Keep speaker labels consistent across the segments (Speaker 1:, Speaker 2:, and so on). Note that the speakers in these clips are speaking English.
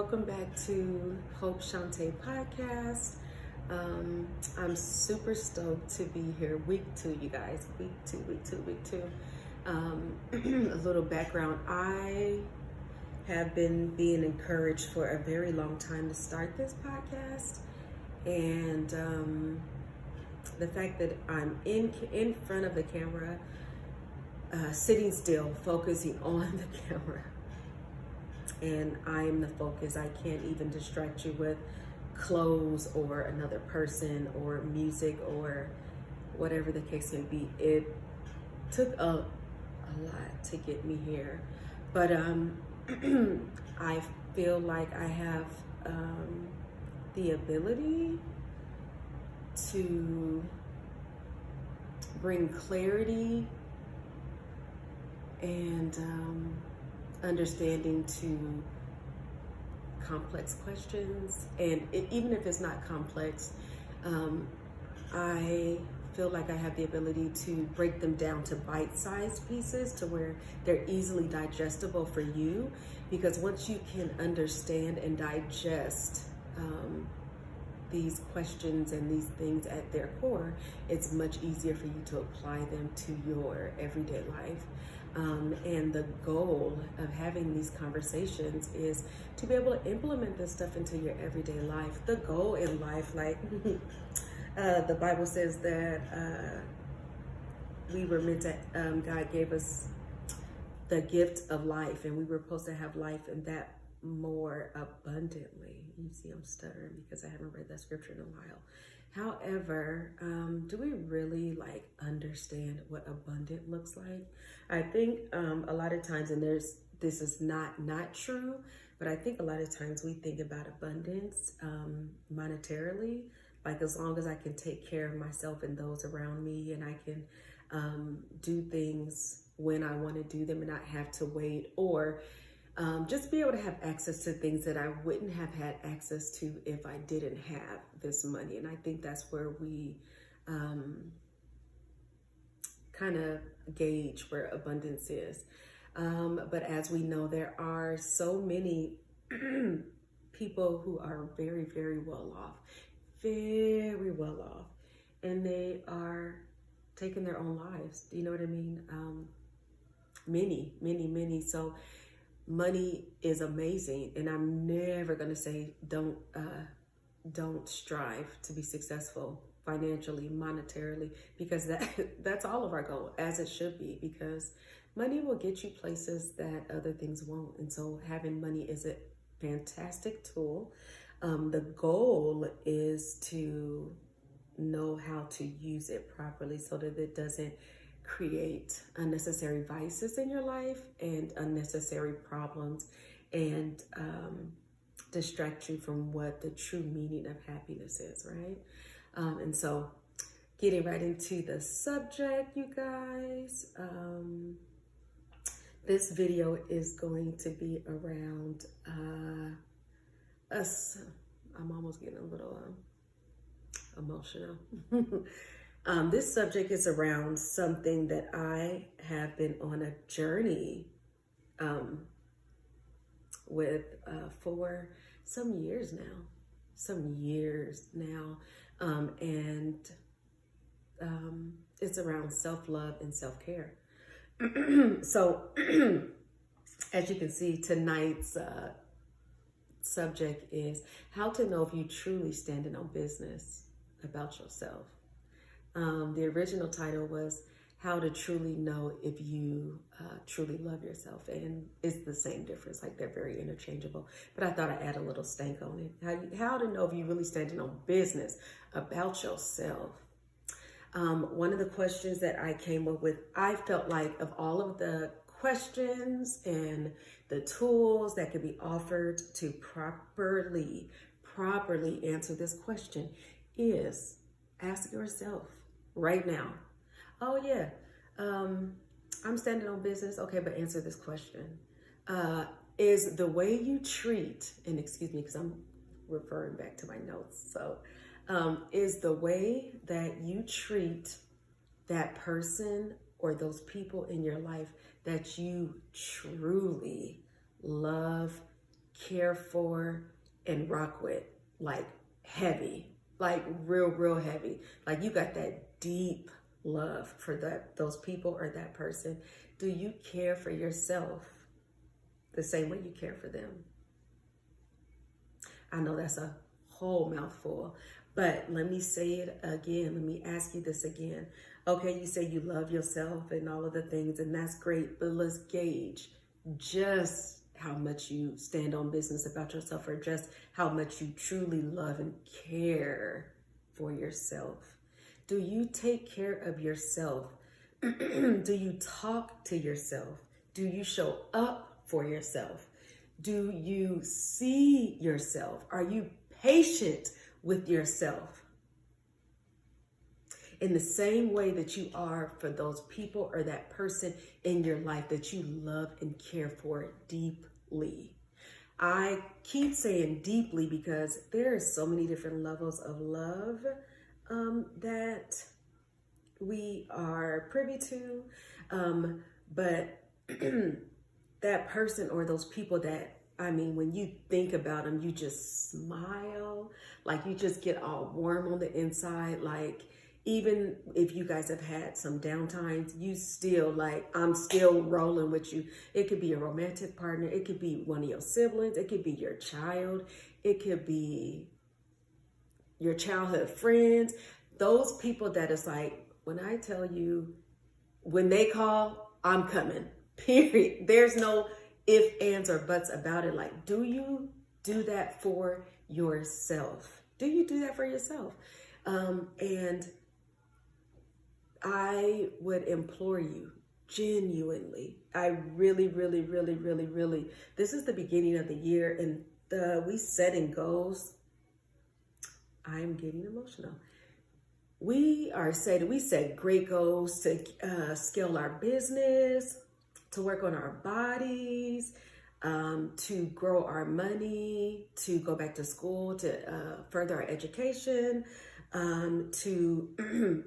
Speaker 1: welcome back to Hope Shantae podcast. I'm super stoked to be here. Week 2, you guys. Week two. A little background. I have been being encouraged for a very long time to start this podcast. And the fact that I'm in front of the camera, sitting still, focusing on the camera, and I'm the focus. I can't even distract you with clothes or another person or music or whatever the case may be. It took a lot to get me here, but I feel like I have the ability to bring clarity and understanding to complex questions. And even if it's not complex, I feel like I have the ability to break them down to bite-sized pieces to where they're easily digestible for you. Because once you can understand and digest these questions and these things at their core, it's much easier for you to apply them to your everyday life. And the goal of having these conversations is to be able to implement this stuff into your everyday life. The goal in life, like the Bible says that we were meant to, God gave us the gift of life, and we were supposed to have life and that more abundantly. You see, I'm stuttering because I haven't read that scripture in a while. However, do we really understand what abundant looks like? I think a lot of times, and this is not true, but I think a lot of times we think about abundance monetarily, like as long as I can take care of myself and those around me, and I can do things when I want to do them and not have to wait, or just be able to have access to things that I wouldn't have had access to if I didn't have this money. And I think that's where we kind of gauge where abundance is. But as we know, there are so many people who are very, very well off, and they are taking their own lives. Do you know what I mean? Many. So money is amazing, and I'm never going to say don't strive to be successful financially, monetarily, because that's all of our goal, as it should be, because money will get you places that other things won't. And so having money is a fantastic tool. The goal is to know how to use it properly so that it doesn't create unnecessary vices in your life and unnecessary problems, and distract you from what the true meaning of happiness is, right? And so getting right into the subject, you guys, this video is going to be around us. I'm almost getting a little emotional. This subject is around something that I have been on a journey with for some years now. And it's around self-love and self-care. So as you can see, tonight's subject is how to know if you truly standing on business about yourself. The original title was how to truly know if you truly love yourself, and it's the same difference, like they're very interchangeable, but I thought I'd add a little stank on it. How to know if you really standing on business about yourself. One of the questions that I came up with, I felt like of all of the questions and the tools that could be offered to properly answer this question, is ask yourself right now, oh yeah, I'm standing on business. Okay, but answer this question. Is the way you treat, and excuse me, because I'm referring back to my notes. So is the way that you treat that person or those people in your life that you truly love, care for, and rock with, like heavy, like real heavy. Like you got that deep love for those people or that person. Do you care for yourself the same way you care for them? I know that's a whole mouthful, but let me say it again. Let me ask you this again. Okay, you say you love yourself and all of the things, and that's great, but let's gauge just how much you stand on business about yourself, or just how much you truly love and care for yourself. Do you take care of yourself? Do you talk to yourself? Do you show up for yourself? Do you see yourself? Are you patient with yourself? In the same way that you are for those people or that person in your life that you love and care for deeply. I keep saying deeply because there are so many different levels of love that we are privy to. But that person or those people that, I mean, when you think about them, you just smile, like you just get all warm on the inside. Like, even if you guys have had some downtimes, you still like, I'm still rolling with you. It could be a romantic partner. It could be one of your siblings. It could be your child. It could be your childhood friends. Those people that is like, when I tell you, when they call, I'm coming, period. There's no ifs, ands, or buts about it. Like, do you do that for yourself? Do you do that for yourself? And I would implore you, genuinely, I really, this is the beginning of the year, and we setting goals. I'm getting emotional. We set great goals to scale our business, to work on our bodies, to grow our money, to go back to school, to further our education, to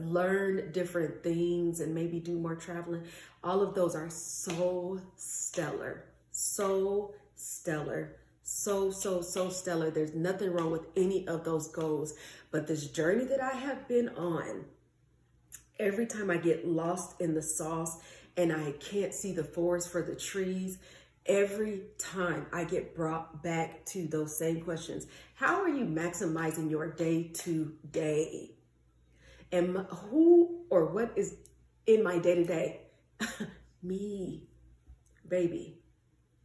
Speaker 1: learn different things and maybe do more traveling. All of those are so stellar, so stellar. So stellar. There's nothing wrong with any of those goals. But this journey that I have been on, every time I get lost in the sauce and I can't see the forest for the trees, every time I get brought back to those same questions. How are you maximizing your day to day? And who or what is in my day to day? Me, baby.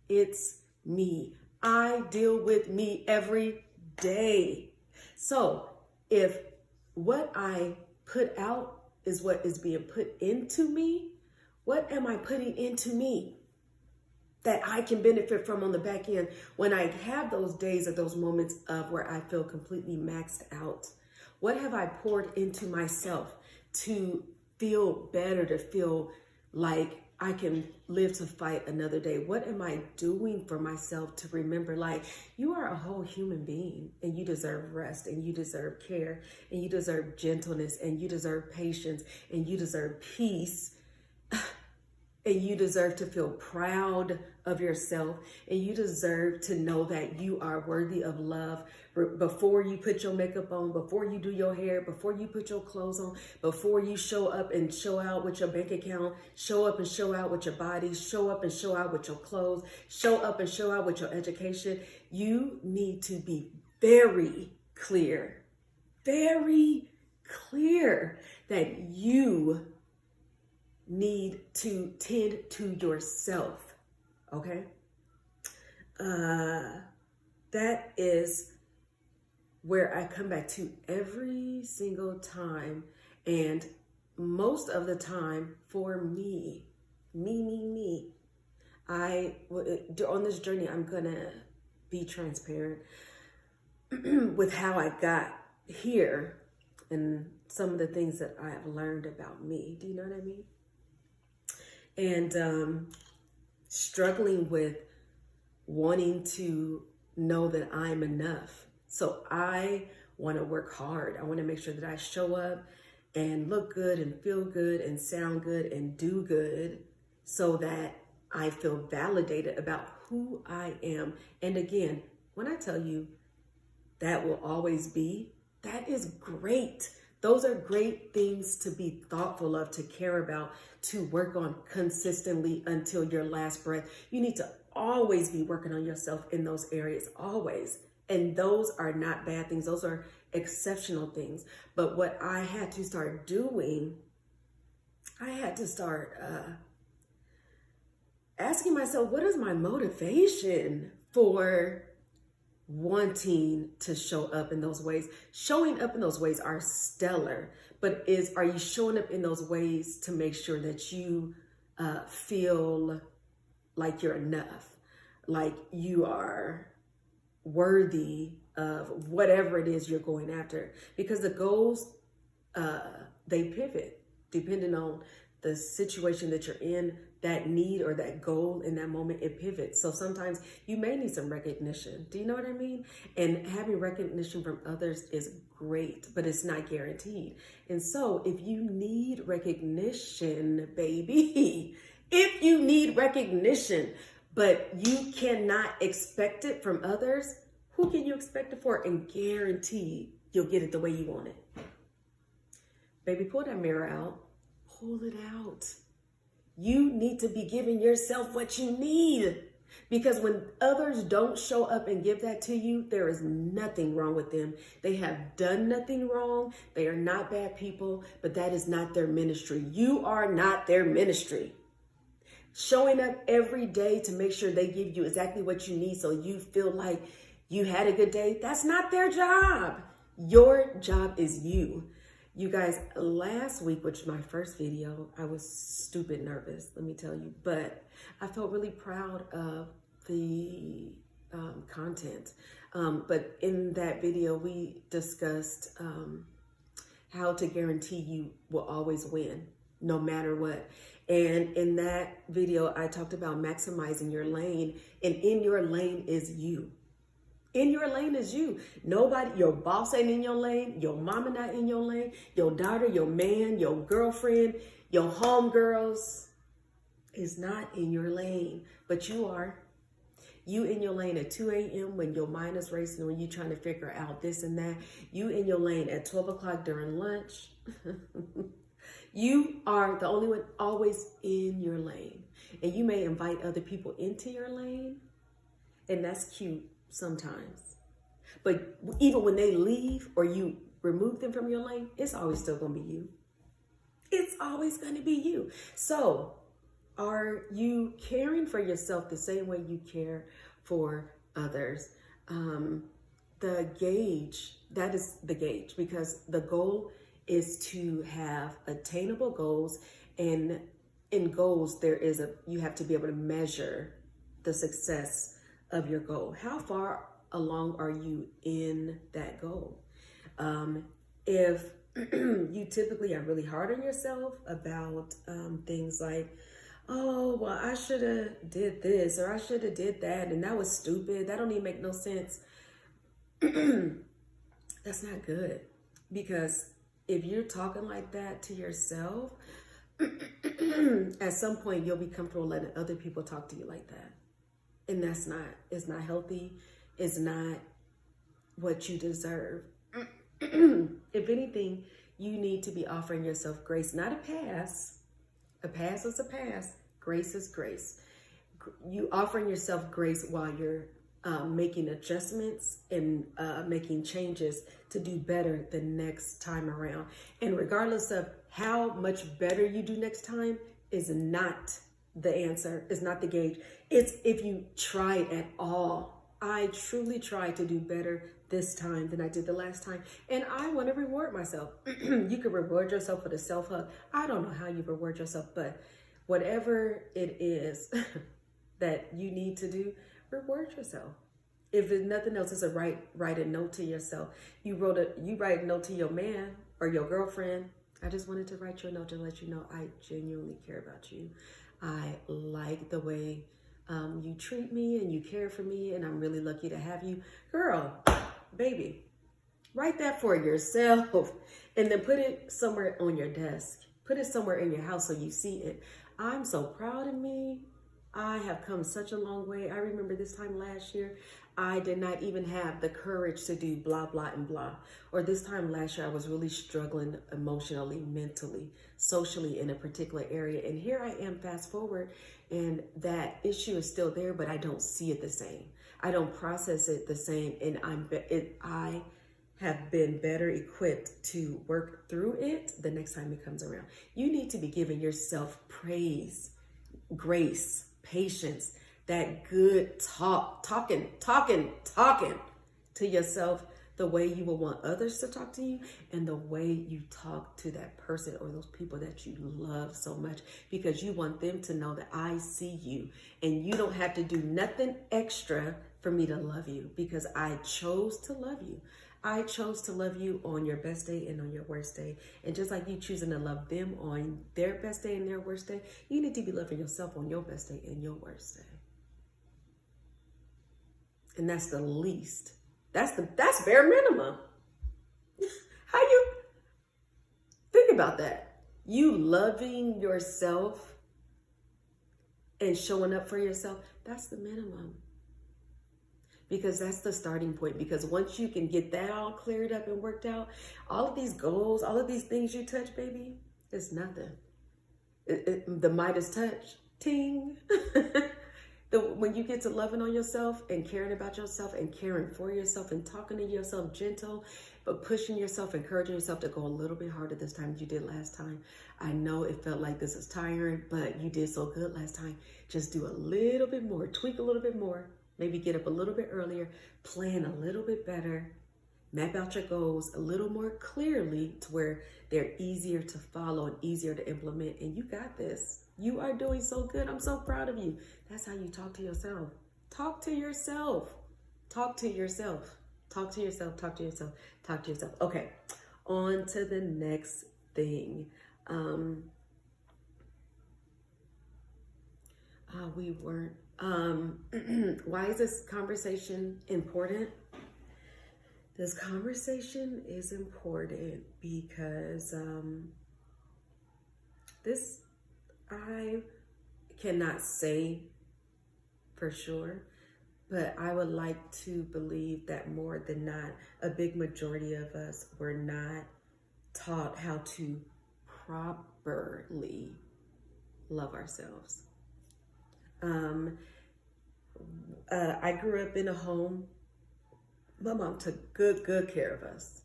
Speaker 1: It's me. I deal with me every day. So if what I put out is what is being put into me, what am I putting into me that I can benefit from on the back end when I have those days or those moments of where I feel completely maxed out? What have I poured into myself to feel better, to feel like I can live to fight another day? What am I doing for myself to remember, like, you are a whole human being and you deserve rest and you deserve care and you deserve gentleness and you deserve patience and you deserve peace and you deserve to feel proud of yourself and you deserve to know that you are worthy of love before you put your makeup on, before you do your hair, before you put your clothes on, before you show up and show out with your bank account, show up and show out with your body, show up and show out with your clothes, show up and show out with your education. You need to be very clear that you need to tend to yourself, okay? That is where I come back to every single time, and most of the time for me. On this journey, I'm gonna be transparent with how I got here and some of the things that I have learned about me. Do you know what I mean? And struggling with wanting to know that I'm enough. So I want to work hard. I want to make sure that I show up and look good and feel good and sound good and do good so that I feel validated about who I am. And again, when I tell you that will always be, that is great. Those are great things to be thoughtful of, to care about, to work on consistently until your last breath. You need to always be working on yourself in those areas, always. And those are not bad things. Those are exceptional things. But what I had to start doing, I had to start asking myself, what is my motivation for wanting to show up in those ways? Showing up in those ways are stellar, but are you showing up in those ways to make sure that you feel like you're enough, like you are worthy of whatever it is you're going after? Because the goals, they pivot depending on the situation that you're in. That need or that goal in that moment, it pivots. So sometimes you may need some recognition. Do you know what I mean? And having recognition from others is great, but it's not guaranteed. And so if you need recognition, baby, if you need recognition, but you cannot expect it from others, who can you expect it for and guarantee you'll get it the way you want it? Baby, pull that mirror out. Pull it out. You need to be giving yourself what you need, because when others don't show up and give that to you, there is nothing wrong with them. They have done nothing wrong. They are not bad people, but that is not their ministry. You are not their ministry. Showing up every day to make sure they give you exactly what you need so you feel like you had a good day, that's not their job. Your job is you. You guys, last week, which is my first video, I was stupid nervous, let me tell you, but I felt really proud of the content. But in that video, we discussed how to guarantee you will always win, no matter what. And in that video, I talked about maximizing your lane, and in your lane is you. In your lane is you. Nobody, your boss ain't in your lane, your mama not in your lane, your daughter, your man, your girlfriend, your homegirls is not in your lane, but you are. You in your lane at 2 a.m. when your mind is racing, when you're trying to figure out this and that. You in your lane at 12 o'clock during lunch. You are the only one always in your lane. And you may invite other people into your lane, and that's cute sometimes. But even when they leave or you remove them from your lane, it's always still going to be you. It's always going to be you. So are you caring for yourself the same way you care for others? The gauge, that is the gauge, because the goal is to have attainable goals, and in goals you have to be able to measure the success of your goal. How far along are you in that goal? If you typically are really hard on yourself about things like, oh, well, I should have did this or I should have did that, and that was stupid, that don't even make no sense. That's not good, because if you're talking like that to yourself, at some point you'll be comfortable letting other people talk to you like that. And it's not healthy. It's not what you deserve. If anything, you need to be offering yourself grace, not a pass. A pass is a pass. Grace is grace. You offering yourself grace while you're making adjustments and making changes to do better the next time around. And regardless of how much better you do next time is not the answer, is not the gauge. It's if you try at all. I truly tried to do better this time than I did the last time. And I want to reward myself. You can reward yourself with a self-hug. I don't know how you reward yourself, but whatever it is that you need to do, reward yourself. If it's nothing else, it's write a note to yourself. You write a note to your man or your girlfriend. I just wanted to write you a note to let you know I genuinely care about you. I like the way you treat me and you care for me, and I'm really lucky to have you. Girl, baby, write that for yourself and then put it somewhere on your desk. Put it somewhere in your house so you see it. I'm so proud of me. I have come such a long way. I remember this time last year, I did not even have the courage to do blah, blah, and blah. Or this time last year, I was really struggling emotionally, mentally, socially in a particular area. And here I am, fast forward, and that issue is still there, but I don't see it the same. I don't process it the same. And I have been better equipped to work through it the next time it comes around. You need to be giving yourself praise, grace, patience, that good talking to yourself the way you will want others to talk to you, and the way you talk to that person or those people that you love so much, because you want them to know that I see you and you don't have to do nothing extra for me to love you, because I chose to love you. I chose to love you on your best day and on your worst day. And just like you choosing to love them on their best day and their worst day, you need to be loving yourself on your best day and your worst day. And that's the least. That's bare minimum. How you think about that? You loving yourself and showing up for yourself, that's the minimum. Because that's the starting point. Because once you can get that all cleared up and worked out, all of these goals, all of these things you touch, baby, it's nothing. The Midas touch, ting. When you get to loving on yourself and caring about yourself and caring for yourself and talking to yourself gentle, but pushing yourself, encouraging yourself to go a little bit harder this time than you did last time. I know it felt like this is tiring, but you did so good last time. Just do a little bit more, tweak a little bit more. Maybe get up a little bit earlier, plan a little bit better, map out your goals a little more clearly to where they're easier to follow and easier to implement. And you got this. You are doing so good. I'm so proud of you. That's how you talk to yourself. Talk to yourself. Talk to yourself. Talk to yourself. Talk to yourself. Talk to yourself. Okay, on to the next thing. Why is this conversation important? This conversation is important because I cannot say for sure, but I would like to believe that more than not, a big majority of us were not taught how to properly love ourselves. I grew up in a home. My mom took good care of us.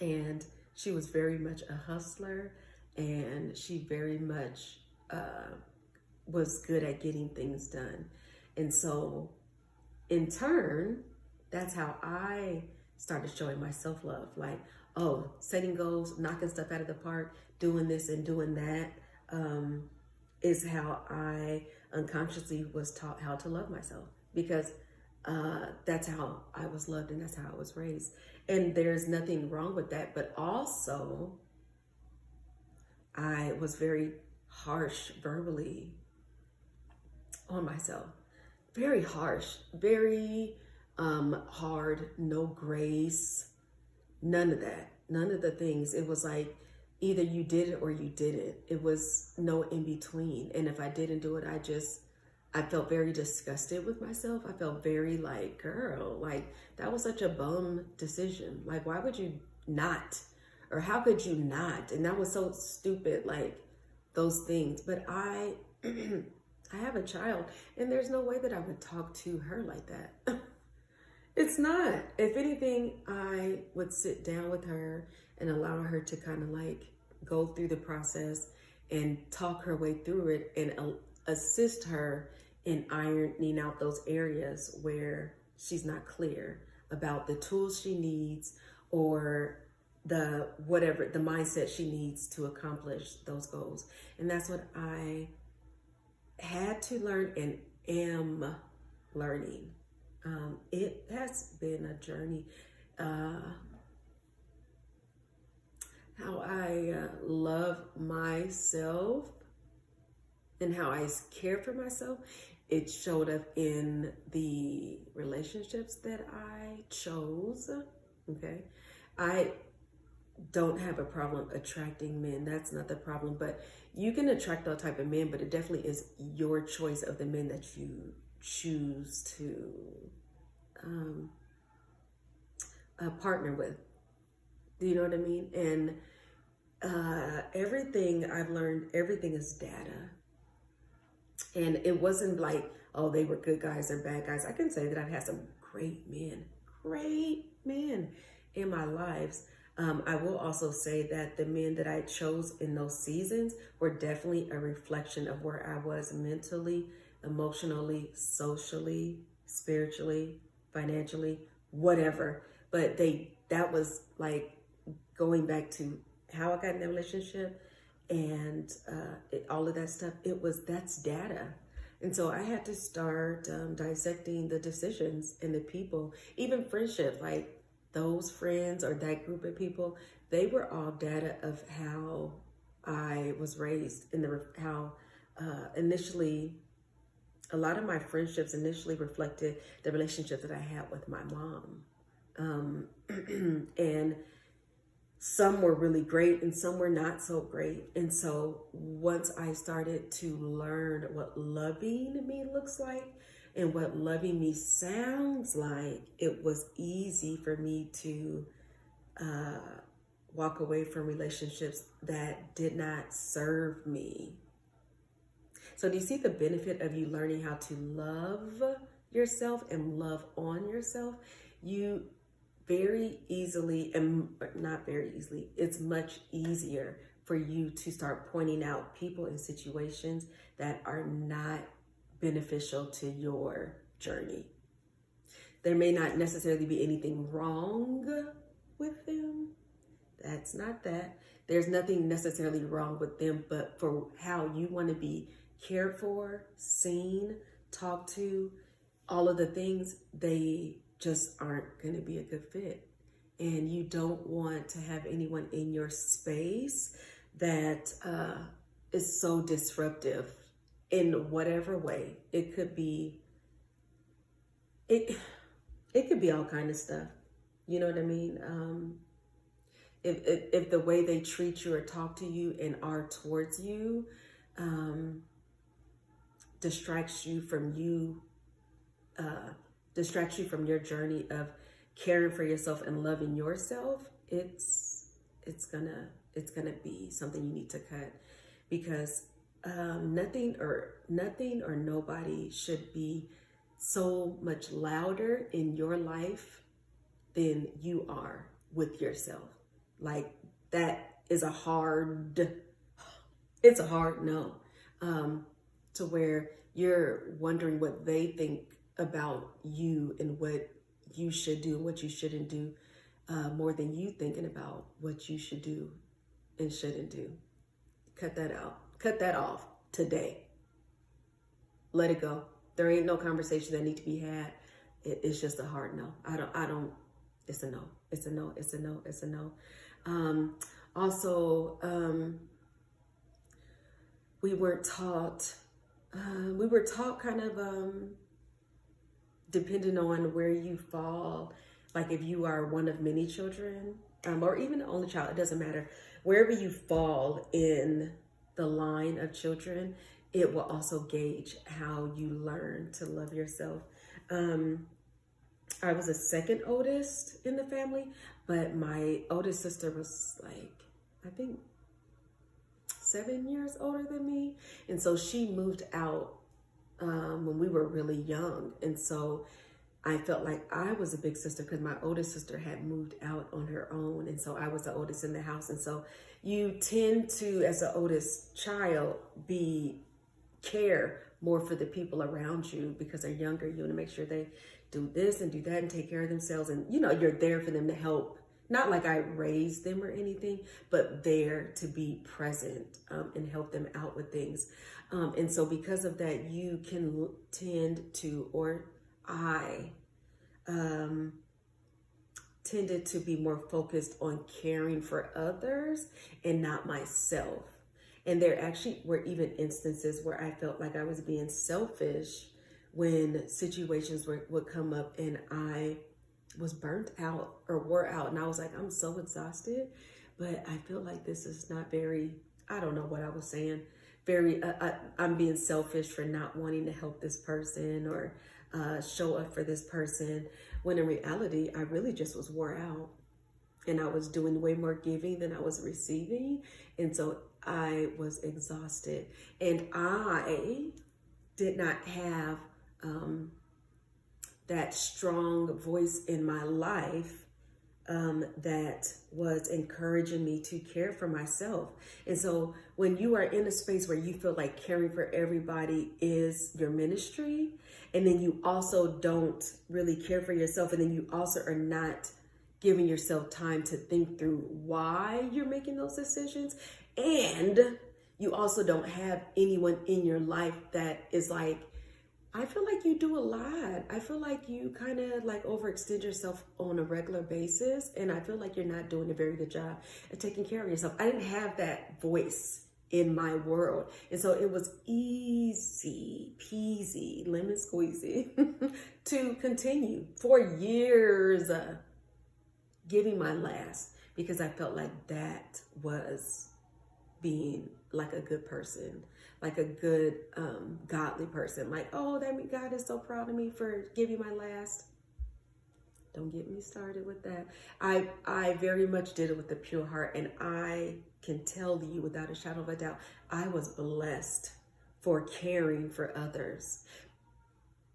Speaker 1: And she was very much a hustler, and she very much was good at getting things done. And so in turn, that's how I started showing my self-love. Like, oh, setting goals, knocking stuff out of the park, doing this and doing that, is how I unconsciously was taught how to love myself, because that's how I was loved and that's how I was raised. And there's nothing wrong with that. But also, I was very harsh verbally on myself. Very harsh, very hard, no grace, none of that. None of the things. It was like, either you did it or you didn't. It was no in between. And if I didn't do it, I felt very disgusted with myself. I felt very like, girl, like that was such a bum decision. Like, why would you not? Or how could you not? And that was so stupid, like those things. But I have a child, and there's no way that I would talk to her like that. It's not. If anything, I would sit down with her and allow her to kind of like go through the process and talk her way through it, and assist her in ironing out those areas where she's not clear about the tools she needs or the mindset she needs to accomplish those goals. And that's what I had to learn and am learning. It has been a journey. How I love myself and how I care for myself, it showed up in the relationships that I chose. Okay, I don't have a problem attracting men. That's not the problem. But you can attract all type of men, but it definitely is your choice of the men that you choose to partner with. Do you know what I mean? And everything I've learned, everything is data. And it wasn't like, oh, they were good guys or bad guys. I can say that I've had some great men in my lives. I will also say that the men that I chose in those seasons were definitely a reflection of where I was mentally, emotionally, socially, spiritually, financially, whatever. But that was like going back to how I got in that relationship and all of that stuff. That's data. And so I had to start dissecting the decisions and the people, even friendship, like those friends or that group of people, they were all data of how I was raised and how initially, a lot of my friendships initially reflected the relationship that I had with my mom. And some were really great and some were not so great. And so once I started to learn what loving me looks like and what loving me sounds like, it was easy for me to walk away from relationships that did not serve me. So do you see the benefit of you learning how to love yourself and love on yourself? You very easily, and not very easily, it's much easier for you to start pointing out people and situations that are not beneficial to your journey. There may not necessarily be anything wrong with them. That's not that. There's nothing necessarily wrong with them, but for how you want to be cared for, seen, talked to, all of the things, they just aren't going to be a good fit. And you don't want to have anyone in your space that is so disruptive in whatever way. It could be all kind of stuff. You know what I mean? If the way they treat you or talk to you and are towards you distracts you from your journey of caring for yourself and loving yourself, it's gonna be something you need to cut, because nothing or nobody should be so much louder in your life than you are with yourself. Like, that is a hard no, to where you're wondering what they think about you and what you should do and what you shouldn't do, more than you thinking about what you should do and shouldn't do. Cut that out. Cut that off today. Let it go. There ain't no conversation that need to be had. It's just a hard no. I don't, it's a no. It's a no. It's a no. It's a no. Also, we were taught kind of, depending on where you fall, like if you are one of many children, or even the only child, it doesn't matter. Wherever you fall in the line of children, it will also gauge how you learn to love yourself. I was the second oldest in the family, but my oldest sister was like, I think 7 years older than me. And so she moved out when we were really young. And so I felt like I was a big sister because my oldest sister had moved out on her own. And so I was the oldest in the house. And so you tend to, as the oldest child, care more for the people around you because they're younger. You want to make sure they do this and do that and take care of themselves. And, you're there for them to help. Not like I raised them or anything, but there to be present and help them out with things. And so because of that, you can tend to, or I tended to be more focused on caring for others and not myself. And there actually were even instances where I felt like I was being selfish when situations would come up and I was burnt out or wore out. And I was like, I'm so exhausted, but I feel like this is not very, I don't know what I was saying, very, I'm being selfish for not wanting to help this person or show up for this person, when in reality, I really just was wore out. And I was doing way more giving than I was receiving. And so I was exhausted. And I did not have that strong voice in my life that was encouraging me to care for myself. And so when you are in a space where you feel like caring for everybody is your ministry, and then you also don't really care for yourself, and then you also are not giving yourself time to think through why you're making those decisions, and you also don't have anyone in your life that is like, I feel like you do a lot. I feel like you kind of like overextend yourself on a regular basis, and I feel like you're not doing a very good job at taking care of yourself. I didn't have that voice in my world. And so it was easy peasy, lemon squeezy to continue for years giving my last, because I felt like that was being like a good person, like a good godly person. Like, oh, that means God is so proud of me for giving my last. Don't get me started with that. I very much did it with a pure heart, and I can tell you without a shadow of a doubt, I was blessed for caring for others.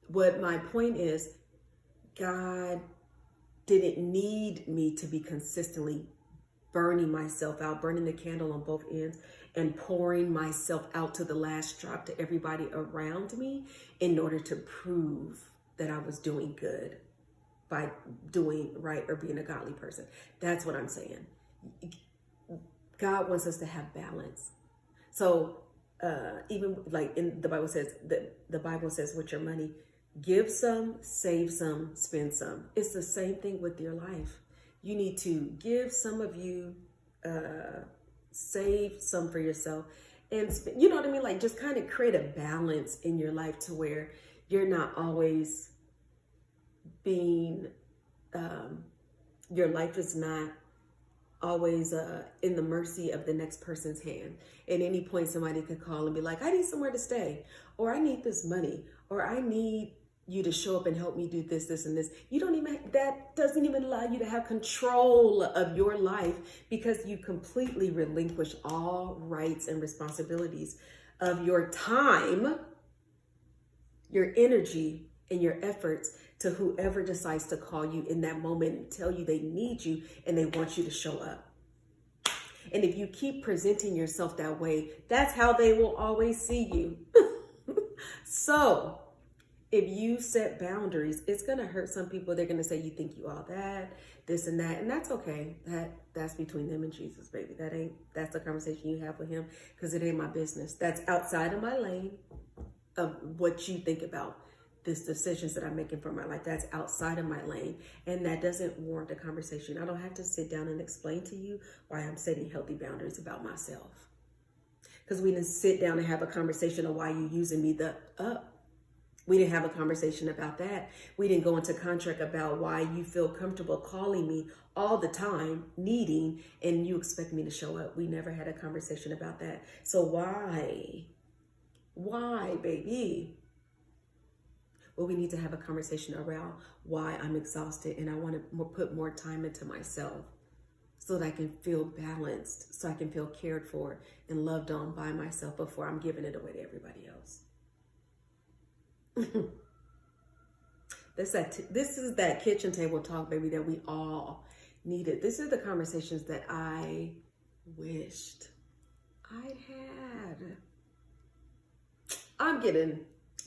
Speaker 1: What my point is, God didn't need me to be consistently burning myself out, burning the candle on both ends, and pouring myself out to the last drop to everybody around me in order to prove that I was doing good by doing right or being a godly person. That's what I'm saying. God wants us to have balance. So even like in the Bible says, the Bible says with your money, give some, save some, spend some. It's the same thing with your life. You need to give some of you, save some for yourself, and you know what I mean? Like, just kind of create a balance in your life to where you're not always being, your life is not always in the mercy of the next person's hand. At any point, somebody could call and be like, I need somewhere to stay, or I need this money, or I need you to show up and help me do this, this, and this. You don't even, that doesn't even allow you to have control of your life, because you completely relinquish all rights and responsibilities of your time, your energy, and your efforts to whoever decides to call you in that moment and tell you they need you and they want you to show up. And if you keep presenting yourself that way, that's how they will always see you. So if you set boundaries, it's going to hurt some people. They're going to say, you think you all that, this and that. And that's okay. That's between them and Jesus, baby. That's the conversation you have with him, because it ain't my business. That's outside of my lane of what you think about these decisions that I'm making for my life. That's outside of my lane. And that doesn't warrant a conversation. I don't have to sit down and explain to you why I'm setting healthy boundaries about myself. Because we didn't sit down and have a conversation of why you're using me we didn't have a conversation about that. We didn't go into contract about why you feel comfortable calling me all the time, needing, and you expect me to show up. We never had a conversation about that. So why, baby? Well, we need to have a conversation around why I'm exhausted and I want to put more time into myself so that I can feel balanced, so I can feel cared for and loved on by myself before I'm giving it away to everybody else. This is that kitchen table talk, baby, that we all needed. These are the conversations that I wished I'd had. I'm getting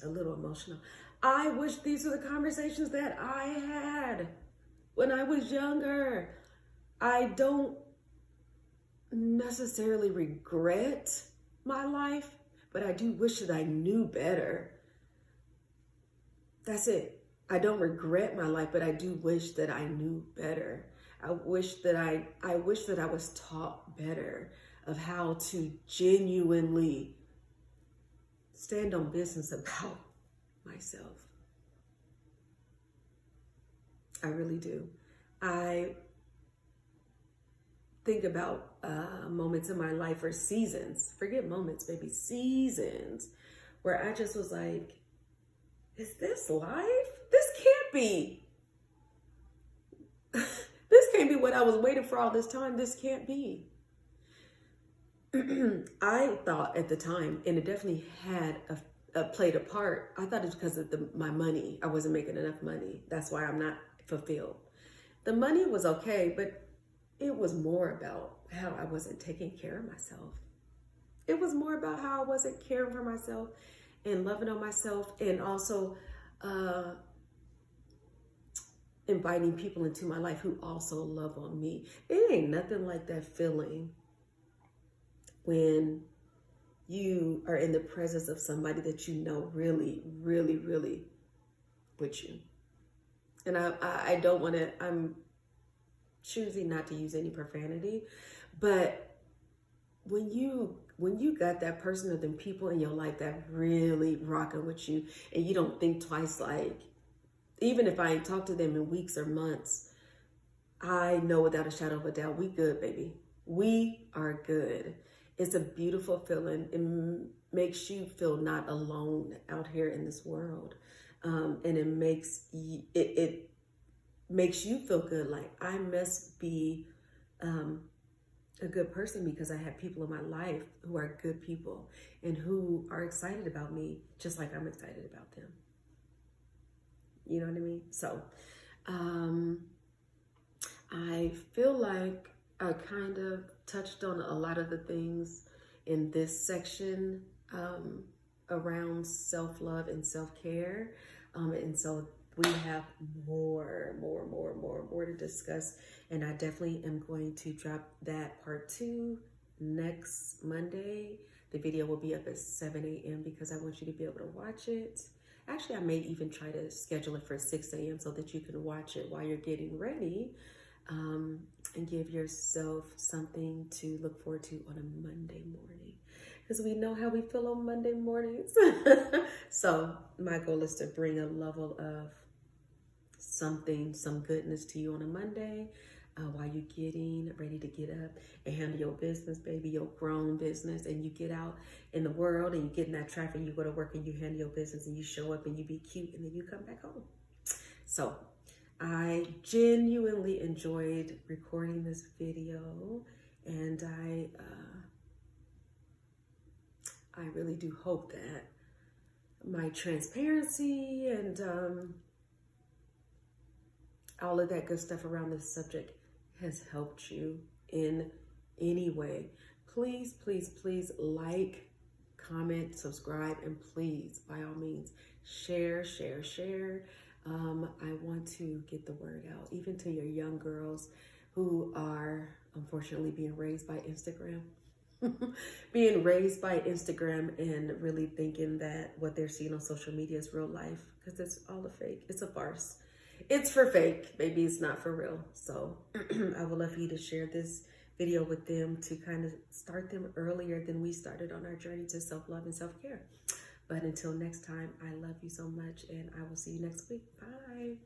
Speaker 1: a little emotional. I wish these are the conversations that I had when I was younger. I don't necessarily regret my life, but I do wish that I knew better. That's it. I don't regret my life, but I do wish that I knew better. I wish that I was taught better of how to genuinely stand on business about myself. I really do. I think about moments in my life or seasons, forget moments, baby, seasons, where I just was like, is this life? This can't be. This can't be what I was waiting for all this time. This can't be. I thought at the time, and it definitely had played a part. I thought it was because of my money. I wasn't making enough money. That's why I'm not fulfilled. The money was okay, but it was more about how I wasn't taking care of myself. It was more about how I wasn't caring for myself and loving on myself, and also inviting people into my life who also love on me. It ain't nothing like that feeling when you are in the presence of somebody that you know really, really, really with you. And I don't want to, I'm choosing not to use any profanity, but when you got that person or them people in your life that really rocking with you, and you don't think twice, like, even if I ain't talked to them in weeks or months, I know without a shadow of a doubt, we good, baby. We are good. It's a beautiful feeling. It makes you feel not alone out here in this world. And it makes you feel good. Like, I must be a good person because I have people in my life who are good people and who are excited about me just like I'm excited about them. You know what I mean? So I feel like I kind of touched on a lot of the things in this section around self-love and self-care. And so we have more to discuss. And I definitely am going to drop that part 2 next Monday. The video will be up at 7 a.m. because I want you to be able to watch it. Actually, I may even try to schedule it for 6 a.m. so that you can watch it while you're getting ready, and give yourself something to look forward to on a Monday morning, because we know how we feel on Monday mornings. So my goal is to bring a level of some goodness to you on a Monday, while you're getting ready to get up and handle your business, baby, your grown business, and you get out in the world and you get in that traffic, you go to work and you handle your business and you show up and you be cute and then you come back home. So I genuinely enjoyed recording this video, and I really do hope that my transparency and all of that good stuff around this subject has helped you in any way. Please, please, please like, comment, subscribe, and please, by all means, share. I want to get the word out, even to your young girls who are unfortunately being raised by Instagram. Being raised by Instagram and really thinking that what they're seeing on social media is real life, because it's all a fake. It's a farce. It's for fake, baby. It's not for real. So I would love for you to share this video with them to kind of start them earlier than we started on our journey to self-love and self-care. But until next time, I love you so much, and I will see you next week. Bye.